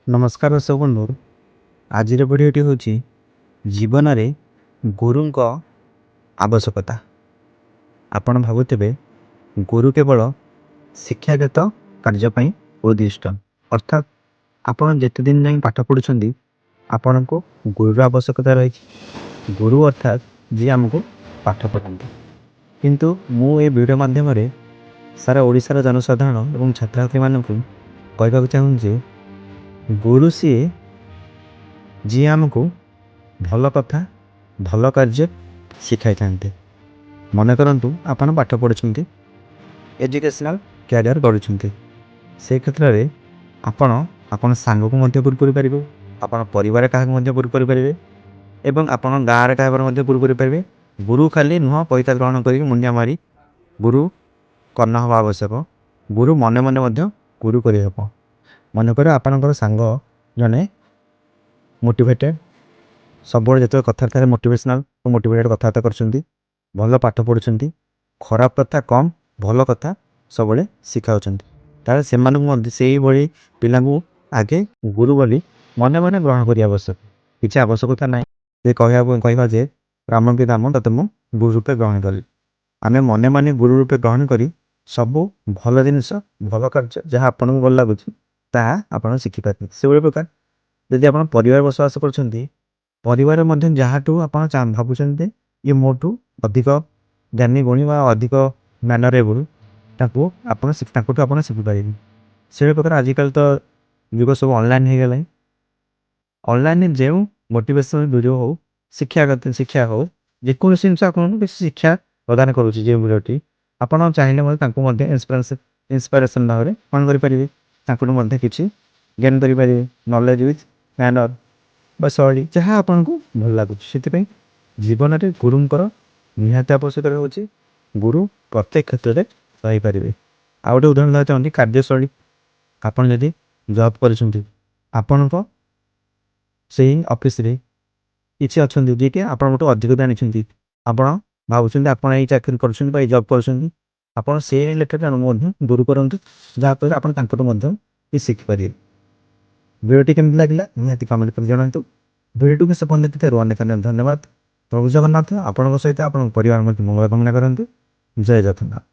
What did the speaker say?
नमस्कार दर्शक बंधु। आज भिडियोटी हूँ जीवन में गुरु आवश्यकता। आपण भावुवे गुरु केवल शिक्षागत कार्यपाई उद्दिष्ट, अर्थात आपण जिते दिन जाए पाठ पढ़ुं आपण को गुरु आवश्यकता रही। गुरु अर्थात जी आमको पाठ पढ़ाते। किंतु मु ए वीडियो माध्यम सारा ओडिशार जनसाधारण और छात्र छात्री मानक कहवाक चाहूँगी गुरु सी जी आमको भल कथा भल कार्य शिखाई था। मन करतु आपन पाठ पढ़ुं एजुकेशनल कैरियर गढ़ुं से क्षेत्र में आपण आपण सांग को गुरु करें, आपण परिवार क्या गुरु करें एवं आपण गाँव क्या गुरु करें। गुरु खाली नुह पैसा ग्रहण कर मुंडिया मारी गुरु करना हवा आवश्यक। गुरु मन मन गुरु कर मनकर आपणकर सांग जने मोटिवेटेड सब जो कथबार्ता मोटिवेशनल और मोटिवेटेड कथबार्ता कर भल पाठ पढ़ुं, खराब कथा कम भल कथा सब शिखाऊँ से भाई पिला आगे गुरु बोली मन मन ग्रहण करने आवश्यक। किसी आवश्यकता ना कह जे राम के दाम तक मुझे गुरु रूपे ग्रहण करी। आम मन मन गुरु रूपे ग्रहण करी सब भल जिनस भल कार्य जहाँ आपन को भल लगुच आप शिखिपारे। से प्रकार जदि आप परिवार बसवास कर जहाँ आप भावुं ये मोटू अधिक ज्ञानी गुणी अधिक मैनरेबल आप शिखिपारे। से प्रकार आजिकल तो जुग सब ऑनलाइन हो गला। ऑनलाइन जो मोटिवेशनल वीडियो हो शिक्षा हो जेको जिनस आप शिक्षा प्रदान करुच्ची जो वीडियोटी आपड़ चाहिए इंस्पिरेसन भाव में कौन करें किसी गेन करें नॉलेज विथ मैनर शैली जहाँ आपन को भल लगुच। से जीवन में गुरुंर निहाती आवश्यक हो। गुरु प्रत्येक क्षेत्र में रही पारे। आ गए उदाहरण देना चाहूँगी कार्यशैली। आपड़ जदि जॉब कर से ऑफिस रे किसी अच्छा जी आप अधिक जानी आप भावुं आप चाकरी कर जॉब कर से रिलेटेड गुरु करूँ जहाँफल आप शिखिपारे। वीडियो केमती लगे निहाती कमेंट कर जनातु। वीडियो को सफल धन्यवाद। प्रभु जगन्नाथ आपण सहित आप परिवार मंगल कामना करते। जय जगन्नाथ।